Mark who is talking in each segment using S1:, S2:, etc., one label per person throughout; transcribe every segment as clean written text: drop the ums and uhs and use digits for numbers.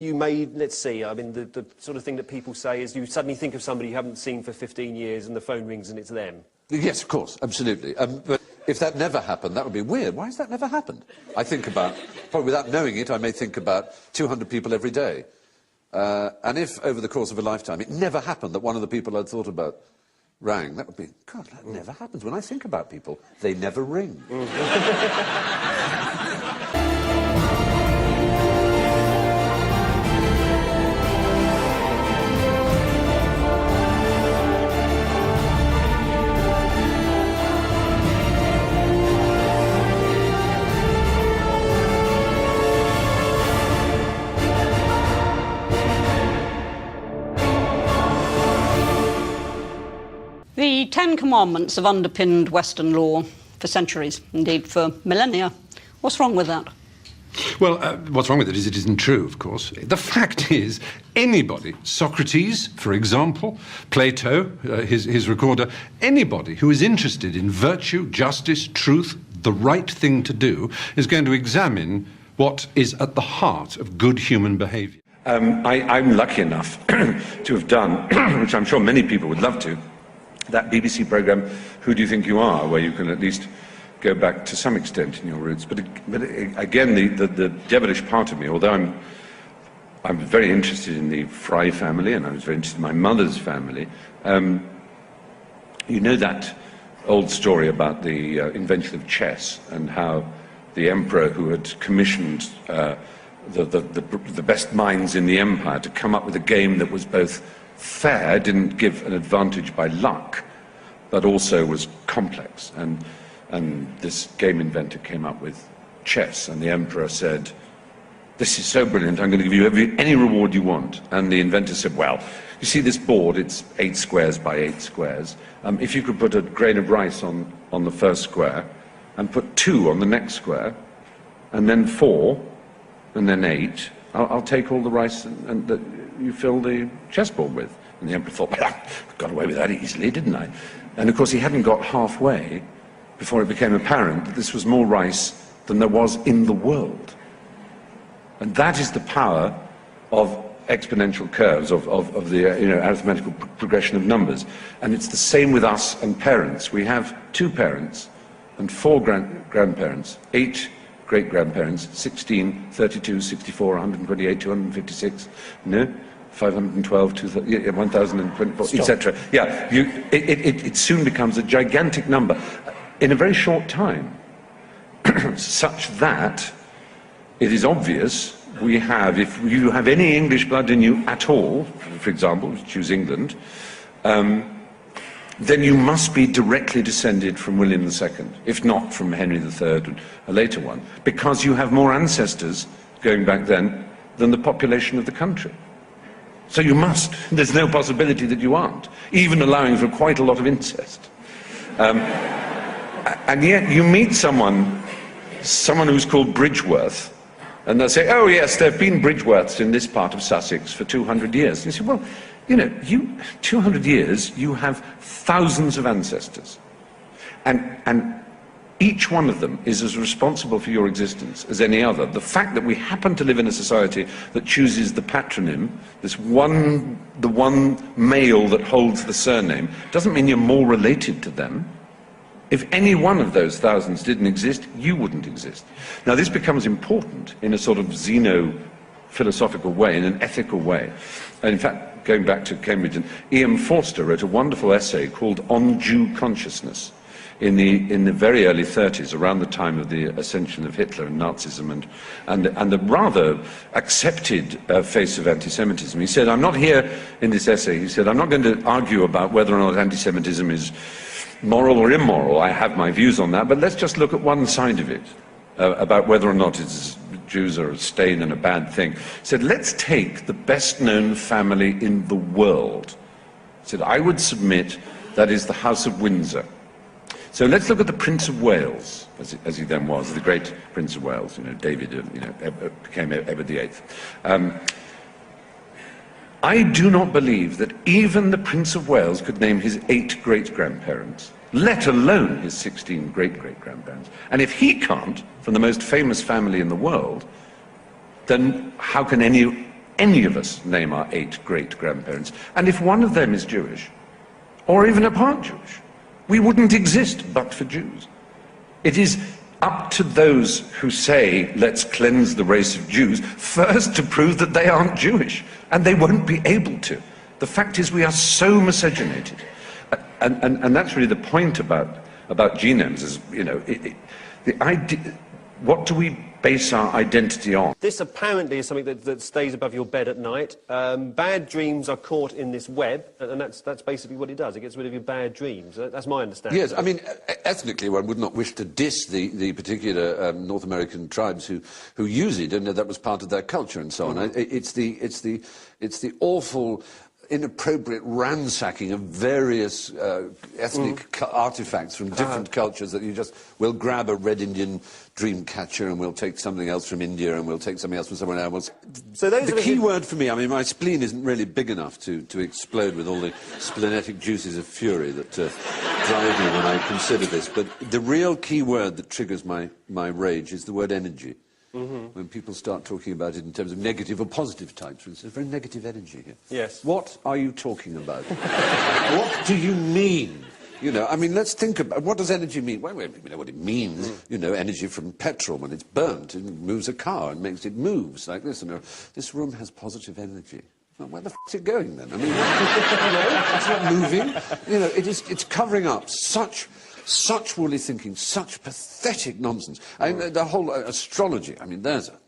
S1: You may, let's see, I mean, the sort of thing that people say is you suddenly think of somebody you haven't seen for 15 years and the phone rings and it's them.
S2: Yes, of course, absolutely. But if that never happened, that would be weird. Why has that never happened? I think about, probably without knowing it, I may think about 200 people every day. And if, over the course of a lifetime, it never happened that one of the people I'd thought about rang, that would be, God, that never happens. When I think about people, they never ring.
S3: The Ten Commandments have underpinned Western law for centuries, indeed for millennia. What's wrong with that?
S4: Well, what's wrong with it is it isn't true, of course. The fact is, anybody, Socrates, for example, Plato, his recorder, anybody who is interested in virtue, justice, truth, the right thing to do, is going to examine what is at the heart of good human behaviour.
S5: I'm lucky enough to have done, which I'm sure many people would love to, that BBC programme, Who Do You Think You Are, where you can at least go back to some extent in your roots. But again, the devilish part of me, although I'm very interested in the Fry family, and I was very interested in my mother's family, you know that old story about the invention of chess and how the emperor who had commissioned the best minds in the empire to come up with a game that was both fair, didn't give an advantage by luck, but also was complex. And this game inventor came up with chess, and the emperor said, "This is so brilliant, I'm going to give you any reward you want." And the inventor said, "Well, you see this board, it's 8 squares by 8 squares. If you could put a grain of rice on the first square, and put 2 on the next square, and then 4, and then 8, I'll take all the rice and that you fill the chessboard with." And the emperor thought, "Well, I got away with that easily, didn't I?" And of course he hadn't got halfway before it became apparent that this was more rice than there was in the world. And that is the power of exponential curves, of the arithmetical progression of numbers. And it's the same with us and parents. We have 2 parents and 4 grandparents, 8 great-grandparents, 16, 32, 64, 128, 256, no? 512, 1024, etc. Yeah, it soon becomes a gigantic number in a very short time, such that it is obvious we have, if you have any English blood in you at all, for example, choose England, then you must be directly descended from William II, if not from Henry III, a later one, because you have more ancestors going back then than the population of the country. So you must. There's no possibility that you aren't, even allowing for quite a lot of incest. And yet you meet someone who's called Bridgeworth, and they'll say, "Oh yes, there have been Bridgeworths in this part of Sussex for 200 years. And you say, well, 200 years, you have thousands of ancestors. And each one of them is as responsible for your existence as any other. The fact that we happen to live in a society that chooses the patronym, the one male that holds the surname, doesn't mean you're more related to them. If any one of those thousands didn't exist, you wouldn't exist." Now, this becomes important in a sort of xeno-philosophical way, in an ethical way. And in fact, going back to Cambridge, and E.M. Forster wrote a wonderful essay called On Jew Consciousness in the very early 30s, around the time of the ascension of Hitler and Nazism and the rather accepted face of anti-Semitism. He said, I'm not here in this essay, he said, I'm not going to argue about whether or not anti-Semitism is moral or immoral. I have my views on that, but let's just look at one side of it, about whether or not Jews are a stain and a bad thing. He said, let's take the best-known family in the world. He said, I would submit that is the House of Windsor. So let's look at the Prince of Wales, as he then was, the great Prince of Wales. David, became Edward VIII. I do not believe that even the Prince of Wales could name his 8 great-grandparents, let alone his 16 great-great-grandparents. And if he can't, from the most famous family in the world, then how can any any of us name our 8 great-grandparents, and if one of them is Jewish, or even a part Jewish, we wouldn't exist but for Jews. It is up to those who say, let's cleanse the race of Jews, first to prove that they aren't Jewish, and they won't be able to. The fact is we are so miscegenated. And that's really the point about genomes, is, you know, the idea, what do we base our identity on?
S1: This apparently is something that stays above your bed at night. Bad dreams are caught in this web, and that's basically what it does. It gets rid of your bad dreams. That's my understanding.
S2: Yes, I mean, ethnically, one would not wish to diss the particular North American tribes who use it, and that was part of their culture and so on. It's the awful, inappropriate ransacking of various ethnic artifacts from different cultures that you just, we'll grab a Red Indian dream catcher and we'll take something else from India and we'll take something else from somewhere else.
S1: So those
S2: the key word for me, I mean, my spleen isn't really big enough to explode with all the splenetic juices of fury that drive me when I consider this, but the real key word that triggers my rage is the word energy. When people start talking about it in terms of negative or positive types, it's a very negative energy here.
S1: Yes.
S2: What are you talking about? What do you mean? You know, I mean, let's think about, what does energy mean? Well, we know what it means. You know, energy from petrol, when it's burnt, it moves a car and makes it moves like this. And this room has positive energy. Well, where the f*** is it going then? I mean, you know, it's not moving. You know, it's covering up such woolly thinking, such pathetic nonsense. I mean, the whole astrology, I mean, there's a...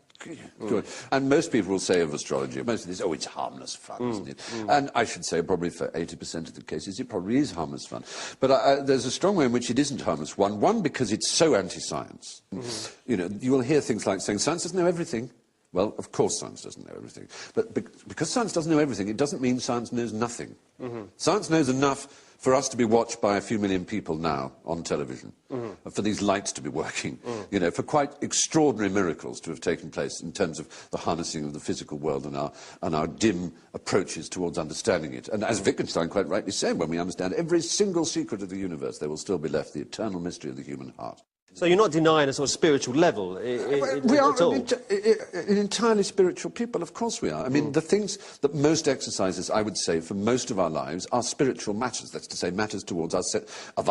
S2: And most people will say of astrology, most of this, oh, it's harmless fun, isn't it? And I should say probably for 80% of the cases, it probably is harmless fun. But there's a strong way in which it isn't harmless. One, because it's so anti-science. You know, you will hear things like saying, science doesn't know everything. Well, of course science doesn't know everything. But because science doesn't know everything, it doesn't mean science knows nothing. Science knows enough for us to be watched by a few million people now on television, for these lights to be working, you know, for quite extraordinary miracles to have taken place in terms of the harnessing of the physical world and our dim approaches towards understanding it. And as Wittgenstein quite rightly said, when we understand every single secret of the universe, there will still be left the eternal mystery of the human heart.
S1: So you're not denying a sort of spiritual level
S2: we are
S1: at all?
S2: an entirely spiritual people, of course we are. I mean, the things that most exercises, I would say, for most of our lives are spiritual matters. That's to say, matters towards our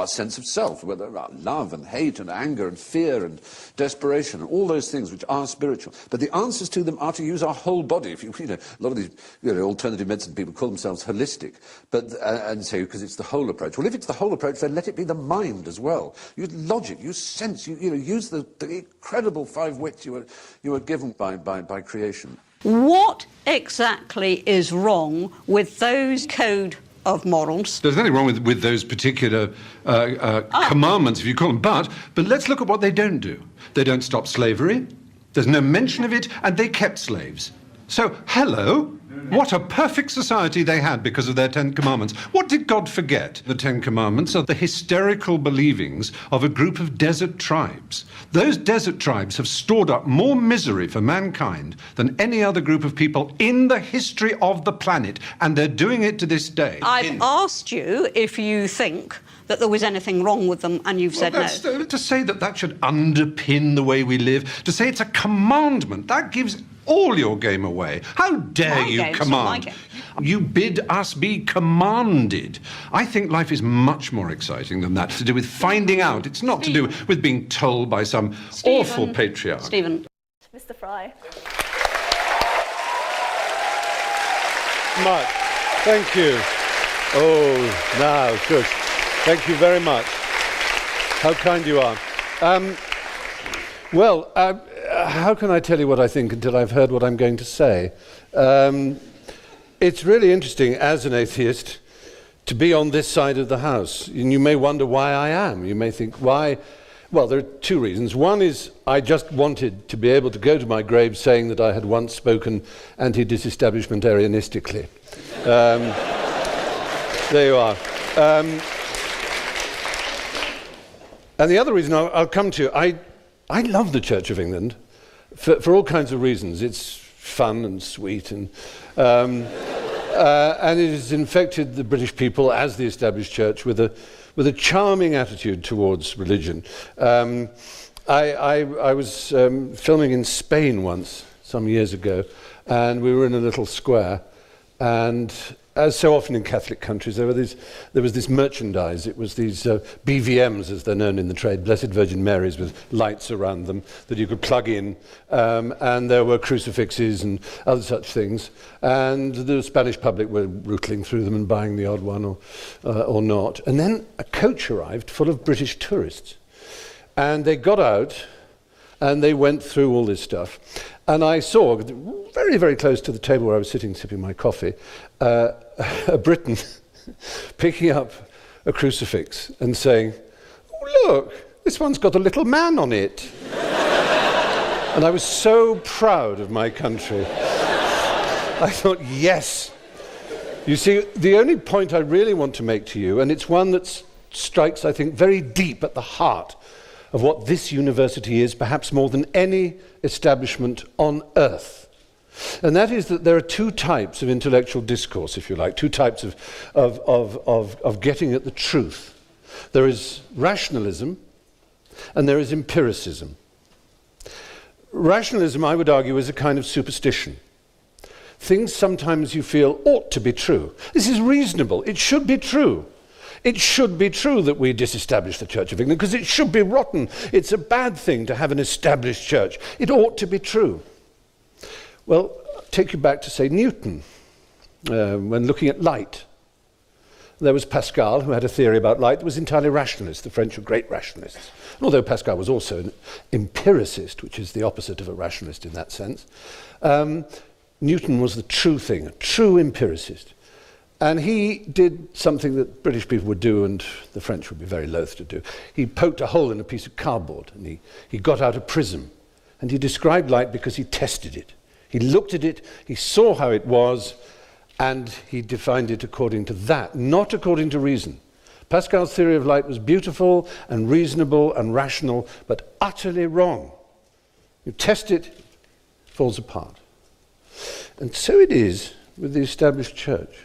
S2: sense of self, whether love and hate and anger and fear and desperation, and all those things which are spiritual. But the answers to them are to use our whole body. If you know, a lot of these alternative medicine people call themselves holistic, but and say because it's the whole approach. Well, if it's the whole approach, then let it be the mind as well. Use logic, use sense. You know, use the incredible 5 wits you were given by creation.
S3: What exactly is wrong with those code of morals?
S4: There's nothing wrong with those particular commandments, if you call them, but let's look at what they don't do. They don't stop slavery, there's no mention of it, and they kept slaves. So, hello, what a perfect society they had because of their 10 Commandments. What did God forget? The 10 Commandments are the hysterical believings of a group of desert tribes. Those desert tribes have stored up more misery for mankind than any other group of people in the history of the planet, and they're doing it to this day.
S3: I've asked you if you think that there was anything wrong with them, and you've said no.
S4: To say that should underpin the way we live, to say it's a commandment, that gives all your game away. How dare you command? You bid us be commanded. I think life is much more exciting than that, to do with finding out. It's not to do with being told by some awful patriarch.
S3: Stephen.
S6: Mr. Fry.
S7: Much. Thank you. Oh, now, good. Thank you very much. How kind you are. Well, how can I tell you what I think until I've heard what I'm going to say? It's really interesting, as an atheist, to be on this side of the house. And you may wonder why I am. You may think, why? Well, there are 2 reasons. One is I just wanted to be able to go to my grave saying that I had once spoken anti-disestablishmentarianistically. There you are. And the other reason I'll come to, I love the Church of England for all kinds of reasons. It's fun and sweet, and it has infected the British people, as the established church, with a charming attitude towards religion. I was filming in Spain once, some years ago, and we were in a little square, and as so often in Catholic countries, there was this merchandise. It was these BVMs, as they're known in the trade, Blessed Virgin Marys with lights around them that you could plug in, and there were crucifixes and other such things. And the Spanish public were rootling through them and buying the odd one or not. And then a coach arrived full of British tourists. And they got out and they went through all this stuff. And I saw, very, very close to the table where I was sitting sipping my coffee, a Briton picking up a crucifix and saying, "Oh, look, this one's got a little man on it." And I was so proud of my country. I thought, yes. You see, the only point I really want to make to you, and it's one that strikes, I think, very deep at the heart of what this university is, perhaps more than any establishment on earth. And that is that there are two types of intellectual discourse, if you like, two types of getting at the truth. There is rationalism and there is empiricism. Rationalism, I would argue, is a kind of superstition. Things sometimes you feel ought to be true. This is reasonable. It should be true. It should be true that we disestablish the Church of England, because it should be rotten. It's a bad thing to have an established church. It ought to be true. Well, I'll take you back to, say, Newton, when looking at light. There was Pascal, who had a theory about light that was entirely rationalist. The French were great rationalists. And although Pascal was also an empiricist, which is the opposite of a rationalist in that sense, Newton was the true thing, a true empiricist. And he did something that British people would do and the French would be very loath to do. He poked a hole in a piece of cardboard and he got out a prism. And he described light because he tested it. He looked at it, he saw how it was, and he defined it according to that, not according to reason. Pascal's theory of light was beautiful and reasonable and rational, but utterly wrong. You test it, it falls apart. And so it is with the established church.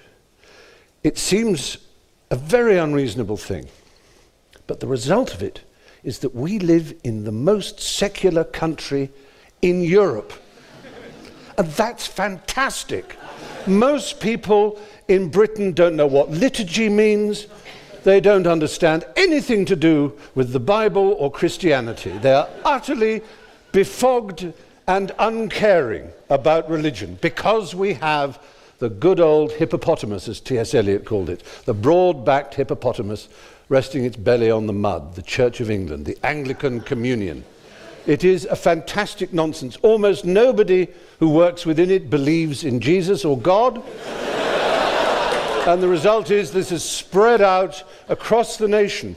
S7: It seems a very unreasonable thing, but the result of it is that we live in the most secular country in Europe. And that's fantastic. Most people in Britain don't know what liturgy means. They don't understand anything to do with the Bible or Christianity. They are utterly befogged and uncaring about religion because we have the good old hippopotamus, as T.S. Eliot called it, the broad-backed hippopotamus resting its belly on the mud, the Church of England, the Anglican Communion. It is a fantastic nonsense. Almost nobody who works within it believes in Jesus or God. And the result is this is spread out across the nation.